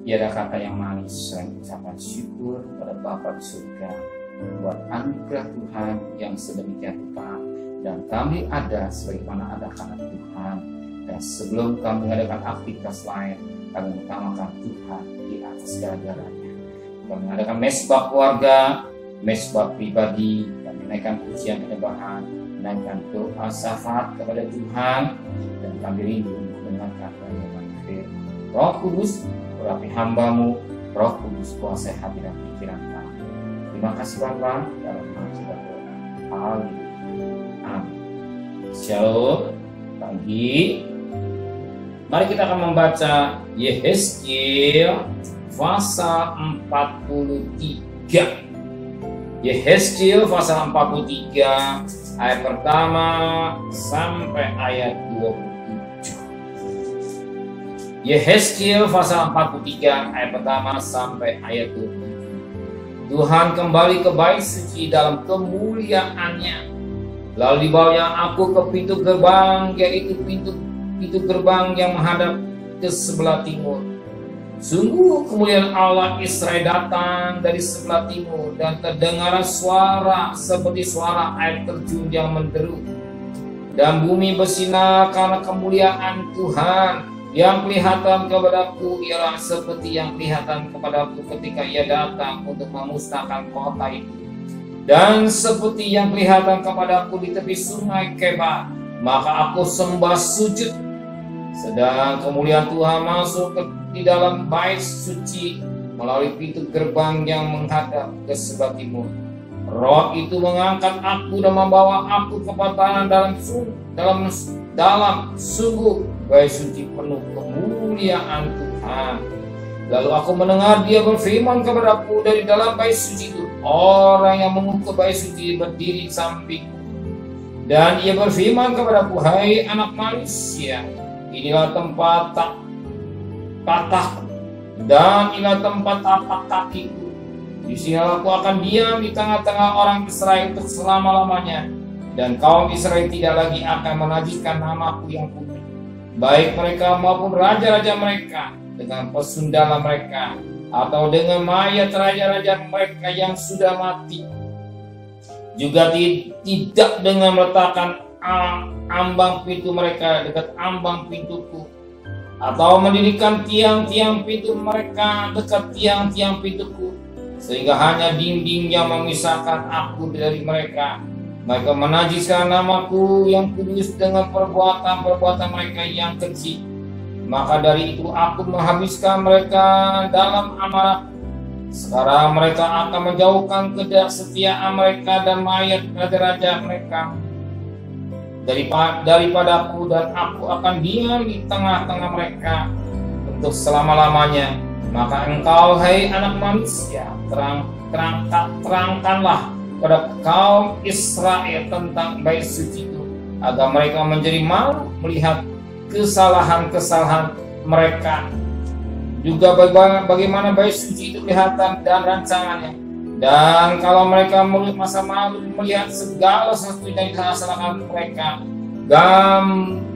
Tiada kata yang manis selain ucapan syukur pada Bapa di surga buat anugerah Tuhan yang sedemikian rupa, dan kami ada sebagaimana ada karena Tuhan. Dan sebelum kami mengadakan aktivitas lain, kami mengutamakan Tuhan di atas segala-galanya. Kami mengadakan mesbah keluarga, mesbah pribadi, kami menaikkan pujian penyembahan, menaikkan doa syafaat kepada Tuhan, dan kami rindu untuk mendengarkan firman firman. Roh Kudus, urapi hamba-Mu, Roh Kudus kuasai hati dan pikiran kami. Terima kasih Bapa, dalam nama kita berdoa. Haleluya. Amin. Shalom. Pagi. Mari kita akan membaca Yehezkiel pasal 43. Yehezkiel pasal 43 ayat pertama sampai ayat 27. Yehezkiel pasal 43 ayat pertama sampai ayat 27. Tuhan kembali ke bait suci dalam kemuliaannya. Lalu dibawanya aku ke pintu gerbang, yaitu pintu gerbang yang menghadap ke sebelah timur. Sungguh kemuliaan Allah Israel datang dari sebelah timur, dan terdengar suara seperti suara air terjun yang menderu. Dan bumi bersinar karena kemuliaan Tuhan. Yang kelihatan kepadaku ialah seperti yang kelihatan kepadaku ketika ia datang untuk memusnahkan kota itu. Dan seperti yang kelihatan kepadaku di tepi sungai Kebar, maka aku sembah sujud. Sedang kemuliaan Tuhan masuk di dalam bait suci melalui pintu gerbang yang menghadap ke sebelah timur. Roh itu mengangkat aku dan membawa aku ke tanah dalam sungguh bait suci penuh kemuliaan Tuhan. Lalu aku mendengar dia berfirman kepadaku dari dalam bait suci itu, orang yang mengukur bait suci berdiri sampingku. Dan ia berfirman kepadaku, hai anak manusia, inilah tempat patahku, dan inilah tempat tapak kakiku. Di sini aku akan diam di tengah-tengah orang Israel untuk selama-lamanya, dan kaum Israel tidak lagi akan menajiskan namaku yang putih, baik mereka maupun raja-raja mereka dengan pesundalan mereka, atau dengan mayat raja-raja mereka yang sudah mati. Juga tidak dengan meletakkan ambang pintu mereka dekat ambang pintuku, atau mendirikan tiang-tiang pintu mereka dekat tiang-tiang pintuku, sehingga hanya dinding yang memisahkan aku dari mereka. Mereka menajiskan namaku yang kudus dengan perbuatan-perbuatan mereka yang keji. Maka dari itu aku menghabiskan mereka dalam amarah. Sekarang mereka akan menjauhkan kesetiaan mereka dan mayat raja-raja mereka daripadaku, dan aku akan diam di tengah-tengah mereka untuk selama-lamanya. Maka engkau, hai anak manusia, terangkanlah pada kaum Israel tentang bait suci itu, agar mereka menjadi malu melihat kesalahan-kesalahan mereka. Juga bagaimana bait suci itu kelihatan dan rancangannya. Dan kalau mereka masa malu melihat segala sesuatu yang dilaksanakan mereka,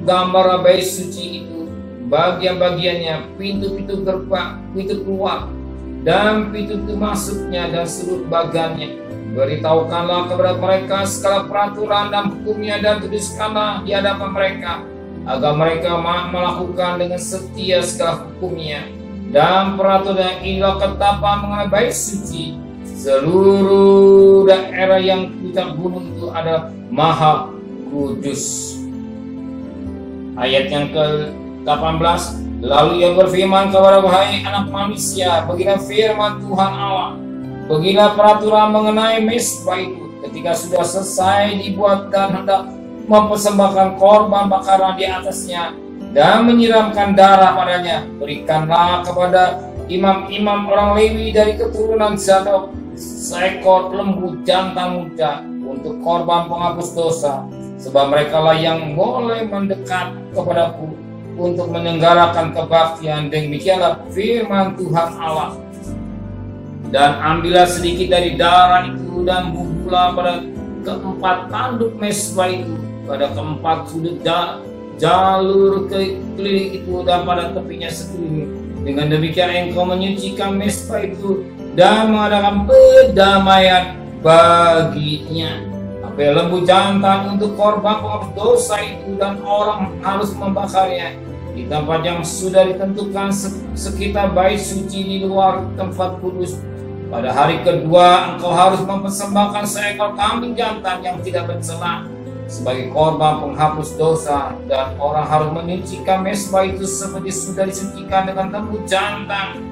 gambar bait suci itu, bagian-bagiannya, pintu-pintu gerbang, pintu keluar, dan pintu masuknya, dan seluruh bagannya, beritahukanlah kepada mereka segala peraturan dan hukumnya, dan tuliskanlah di hadapan mereka, agar mereka melakukan dengan setia segala hukumnya dan peraturan. Inilah ketetapan mengenai bait suci. Seluruh daerah yang puncak gunung itu adalah maha kudus. Ayat yang ke-18. Lalu ia berfirman kepada hai anak manusia, beginilah firman Tuhan Allah, beginilah peraturan mengenai mesbah itu. Ketika sudah selesai dibuat dan hendak mempersembahkan korban bakaran di atasnya dan menyiramkan darah padanya, berikanlah kepada imam-imam orang Lewi dari keturunan Zadok seekor lembu jantan muda untuk korban penghapus dosa, sebab mereka lah yang boleh mendekat kepadaku untuk menyelenggarakan kebaktian. Demikianlah firman Tuhan Allah. Dan ambillah sedikit dari darah itu dan bubuhlah pada keempat tanduk mesbah itu, pada keempat sudut jalur keliling itu, dan pada tepinya sekeliling, Dengan demikian engkau menyucikan mezbah itu dan mengadakan pendamaian baginya. Lembu jantan untuk korban penghapus dosa itu, dan orang harus membakarnya di tempat yang sudah ditentukan sekitar bait suci di luar tempat kudus. Pada hari kedua engkau harus mempersembahkan seekor kambing jantan yang tidak bercela sebagai korban penghapus dosa, dan orang harus menyucikan mezbah itu seperti sudah disucikan dengan lembu jantan.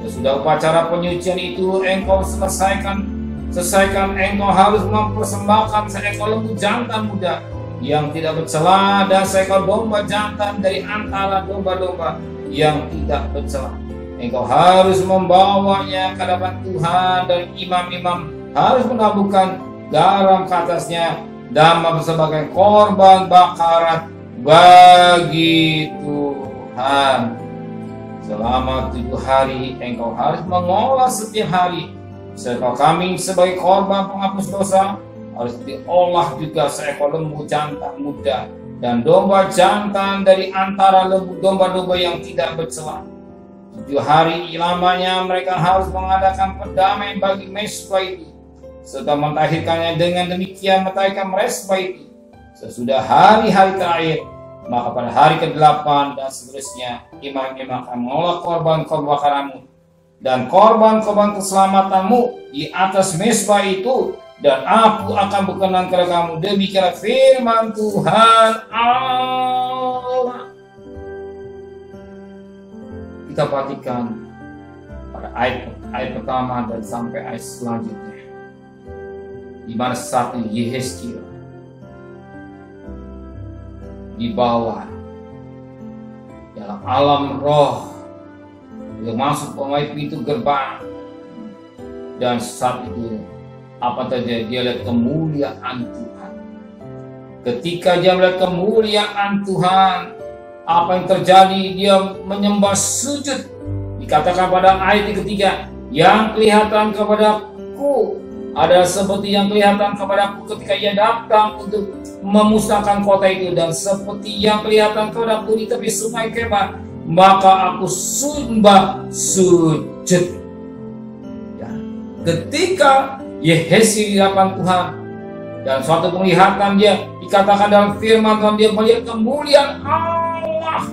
Sesudah upacara penyucian itu engkau selesaikan, engkau harus mempersembahkan seekor lembu jantan muda yang tidak bercela dan seekor domba jantan dari antara domba-domba yang tidak bercela. Engkau harus membawanya ke hadapan Tuhan, dan imam-imam harus menaburkan garam ke atasnya dan mempersembahkan korban bakaran bagi Tuhan. Selama 7 hari engkau harus mengolah setiap hari seekor kambing sebagai korban penghapus dosa. Harus diolah juga seekor lembu jantan muda dan domba jantan dari antara domba-domba yang tidak bercela. 7 hari lamanya mereka harus mengadakan pendamaian bagi mezbah itu, serta mentahirkannya. Dengan demikian mentahirkan mezbah itu sesudah hari-hari terakhir. Maka pada hari ke-8 dan seterusnya, imam-imam akan mengolah korban-korban bakaranmu dan korban-korban keselamatanmu di atas mezbah itu, dan aku akan berkenan kepada kamu. Demikianlah firman Tuhan Allah. Kita perhatikan pada ayat pertama dan sampai ayat selanjutnya, di mana satu Yehezkiel dibawa dalam alam roh, dia masuk melalui pintu gerbang, dan saat itu apa terjadi? Dia lihat kemuliaan Tuhan. Ketika dia melihat kemuliaan Tuhan, apa yang terjadi? Dia menyembah sujud. Dikatakan pada ayat ketiga, yang kelihatan kepadaku adalah seperti yang kelihatan kepadaku ketika ia datang untuk memusnahkan kota itu, dan seperti yang kelihatan kepadaku di tepi sungai Kemar, maka aku sembah sujud. Ya. Ketika Yehezkiel di hadapan Tuhan dan suatu penglihatan, dia dikatakan dalam firman Tuhan, dia melihat kemuliaan Allah.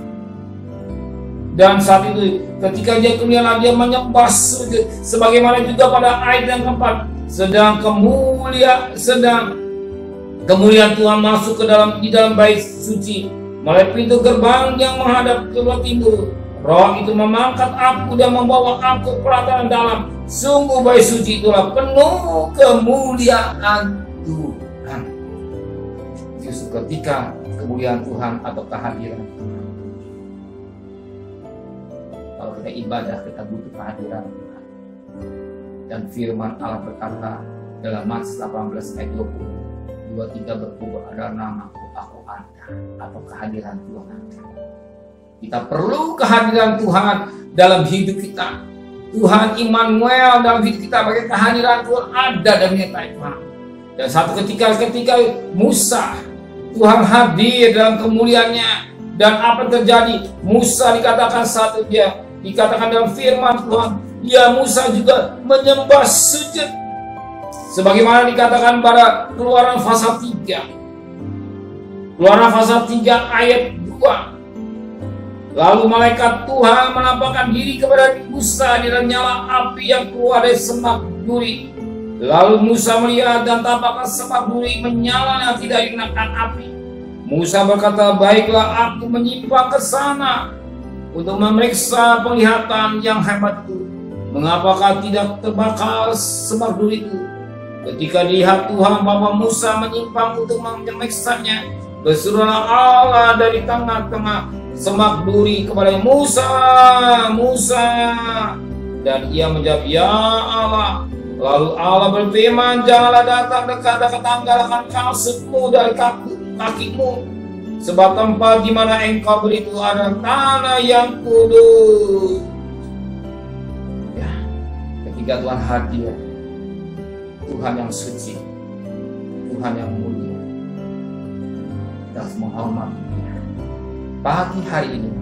Dan saat itu ketika dia kemuliaan, dia menyembah sujud, sebagaimana juga pada ayat yang keempat, sedang kemuliaan Tuhan masuk di dalam bait suci melalui pintu gerbang yang menghadap ke timur. Roh itu mengangkat aku dan membawa aku ke pelataran dalam. Sungguh bait suci itulah penuh kemuliaan Tuhan. Justru ketika kemuliaan Tuhan atau kehadiran Tuhan, kalau kita ibadah, kita butuh kehadiran Tuhan. Dan firman Allah berkata dalam Matius 18 ayat 20, 2-3 berkumpul adalah namaku, aku ada, atau kehadiran Tuhan. Kita perlu kehadiran Tuhan dalam hidup kita. Tuhan Immanuel dalam hidup kita, bagi kehadiran Tuhan ada dan menyertai Tuhan. Dan satu ketika Musa, Tuhan hadir dalam kemuliaannya, dan apa yang terjadi? Musa dikatakan satu dia, dikatakan dalam firman Tuhan, ya Musa juga menyembah sujud. Sebagaimana dikatakan pada Keluaran pasal 3. Keluaran pasal 3 ayat 2. Lalu malaikat Tuhan menampakkan diri kepada Musa di dalam nyala api yang keluar dari semak duri. Lalu Musa melihat dan tampakkan semak duri menyala yang tidak dikenakan api. Musa berkata, baiklah aku menyimpang ke sana untuk memeriksa penglihatan yang hebat itu. Mengapakah tidak terbakar semak duri itu? Ketika dilihat Tuhan bahwa Musa menyimpang untuk memeriksanya, berserulah Allah dari tengah-tengah semak duri kepada Musa, Musa. Dan ia menjawab, ya Allah. Lalu Allah berfirman, janganlah datang dekat-dekat, tanggalkan kasutmu dari kakimu, sebab tempat di mana engkau beritu adalah tanah yang kudus. Ya, ketika Tuhan hadir, Tuhan yang suci, Tuhan yang mulia, kita harus menghormati. Pagi hari ini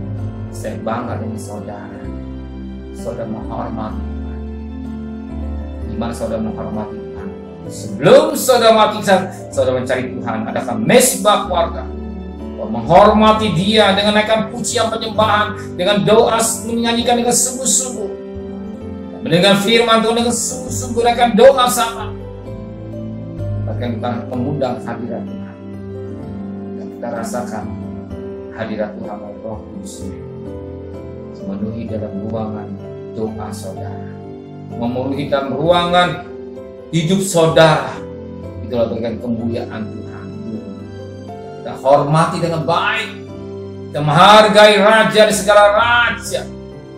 Saya bangga dengan saudara. Saudara menghormati Tuhan. Gimana saudara menghormati Tuhan? Sebelum saudara mati, saudara mencari Tuhan. Adakah mesbah keluarga? Menghormati Dia dengan naikkan pujian penyembahan, dengan doa menyanyikan dengan sungguh-sungguh, mendengar firman Tuhan dengan sungguh-sungguh, naikkan doa sama. Bahkan kita mengundang hadirat Tuhan, dan kita rasakan hadirat Tuhan oleh Roh Kudus memenuhi dalam ruangan doa saudara, memenuhi dalam ruangan hidup saudara. Itulah bagian kemuliaan Tuhan. Kita hormati dengan baik, kita menghargai Raja di segala raja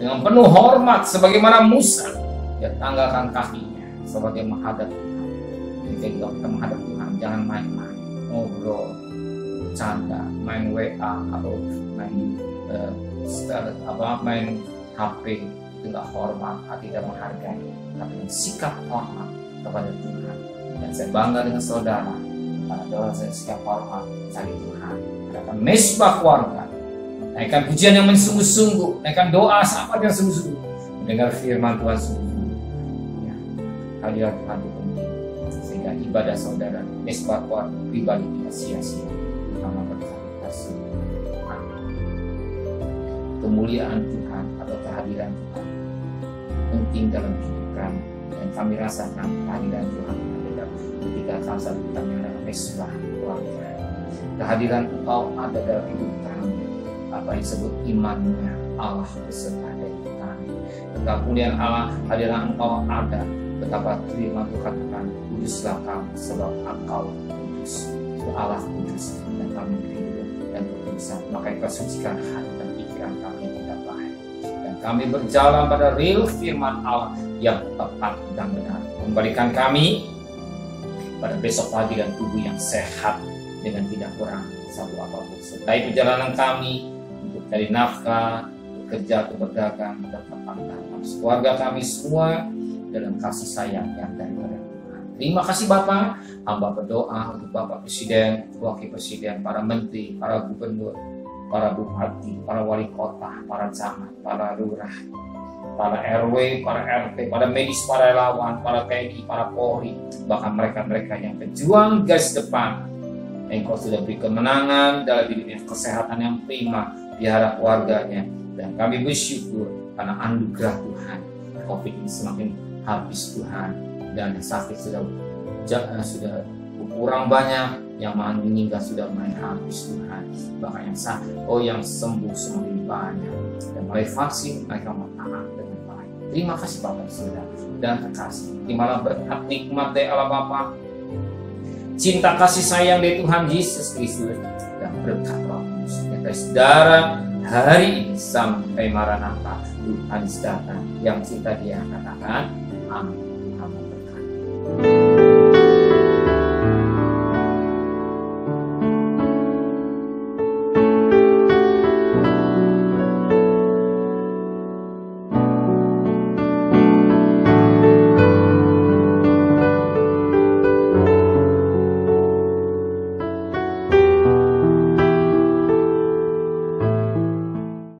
dengan penuh hormat, sebagaimana Musa dia tanggalkan kakinya sebagai menghadap Tuhan. Jadi kalau kita menghadap Tuhan, jangan main-main, ngobrol, bercanda, main WA atau main HP, itu nggak hormat, tidak menghargai, tapi dengan sikap hormat kepada Tuhan. Dan saya bangga dengan saudara, karena doa saya sikap hormat cari Tuhan. Adakan mesbah keluarga, naikkan pujian yang sungguh-sungguh, naikkan doa sahabat yang sungguh-sungguh, mendengar firman Tuhan sungguh-sungguh. Ya, hadirat Tuhan dipenuhi, sehingga ibadah saudara, mesbah keluarga pribadi tidak sia-sia. Nama berkata Tuhan. Kemuliaan Tuhan atau kehadiran Tuhan penting dalam hidup kami, dan kami rasakan kehadiran Tuhan ketika kami adalah mesbah keluarga. Kehadiran Engkau ada dalam hidup kami, apa yang disebut imannya Allah beserta dari kami. Kemuliaan Allah, hadiran Engkau ada, betapa terima Tuhan Tuhan, kuduslah kami sebab Engkau kudus. Itu Allah kudus, dan kami hidup dan berdosa. Maka Engkau sucikan hati dan pikiran kami yang tidak baik, dan kami berjalan pada real firman Allah yang tepat dan benar. Kembalikan kami pada besok pagi dan tubuh yang sehat dengan tidak kurang satu apapun. Sertai perjalanan kami untuk cari nafkah, bekerja atau berdagang, dan tetap keluarga kami semua dalam kasih sayang yang daripada Tuhan. Terima kasih Bapak. Hamba berdoa untuk Bapak Presiden, Wakil Presiden, para Menteri, para Gubernur, para Bupati, para Wali Kota, para camat, para lurah, para RW, para RT, para medis, para relawan, para TNI, para Polri, bahkan mereka-mereka yang berjuang garis depan. Engkau sudah beri kemenangan dalam hidupnya, kesehatan yang prima, pelihara keluarganya, dan kami bersyukur karena anugerah Tuhan. COVID ini semakin habis Tuhan, dan sakit sudah kurang banyak, yang meninggal sudah mulai habis Tuhan, bahkan yang sakit, yang sembuh semakin banyak, dan mulai vaksin mereka taat dengan baik. Terima kasih Bapak Saudara dan terkasih. Terimalah berkat nikmat dari Allah Bapa, cinta kasih sayang dari Tuhan Yesus Kristus, dan berkat Roh Kudus dari saudara hari ini sampai Maranatha, Tuhan datang. Yang cinta Dia katakan amin.